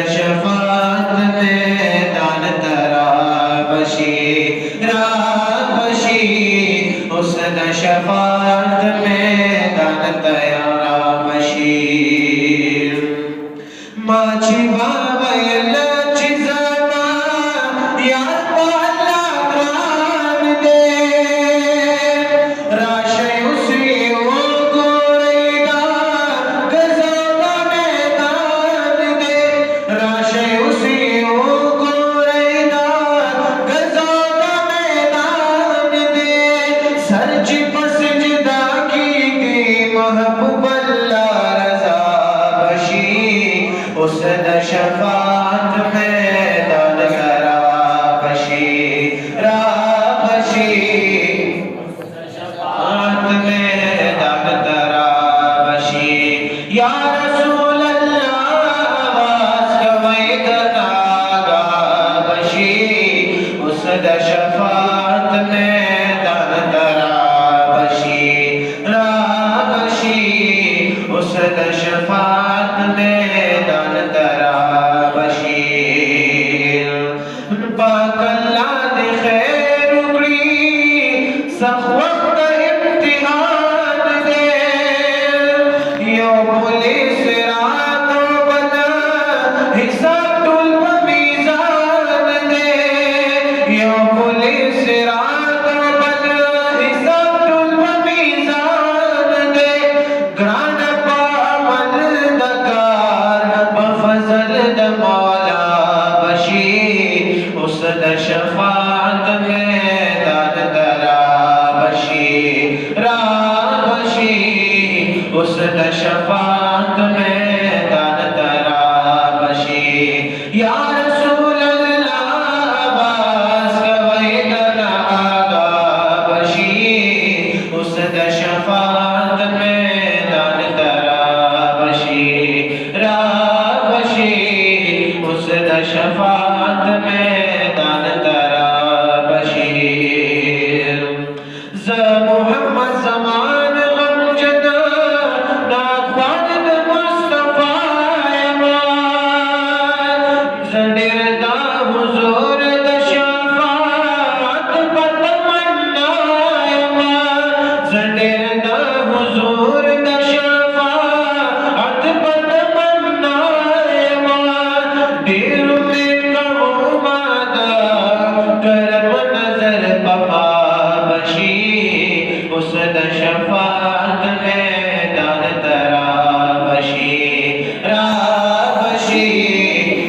شفاعت میں دان ترا بشی رابشی حسن شفاعت میں دان ترا بشی ماچی بابا یلچی زمان یاد پالا گران دے راشی اسی وہ گوریدہ گزانا میدان دے راشی اسی وہ گوریدہ گزانا میدان دے سرچی پسجدہ کی دی محبوب اللہ رضا بشی حسن شفاعت میں دان کرا بشی رابشی شفاعت میں دان کرا بشی یا رسول اللہ آواز کوئی دناگا بشی حسن شفاعت میں دان کرا بشی رابشی حسن شفاعت میں پاک اللہ نے خیر اکڑی سخ وقت امتحان دے یو پولیس رات و بنا حساب ٹول بمیزان دے یو پولیس رات و بنا حساب ٹول بمیزان دے گران پامل دکار بفضل دمولا بشی حسن شفاعت میں دان ترا بشی رابشی حسن شفاعت میں دان ترا بشی یا رسول اللہ آواز کوئی دنا آگا بشی حسن شفاعت میں دان ترا بشی رابشی حسن شفاعت میں محمد زمان غم جدا ناکوان دا مصطفیٰ امان زنیر دا حضور دا شفاعت پتمنا امان زنیر دا حضور دا شفاعت پتمنا امان دیر میں کرو مادا کرم نظر پپا بشی حسن شفاعت میں دان ترا بشی رابشی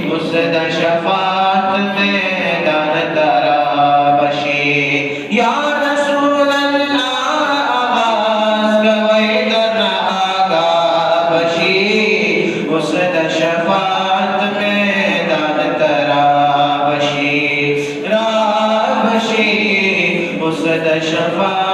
حسن شفاعت میں دان ترا بشی یا رسول اللہ آواز کوئی دنا آگا بشی حسن شفاعت میں دان ترا بشی رابشی حسن شفاعت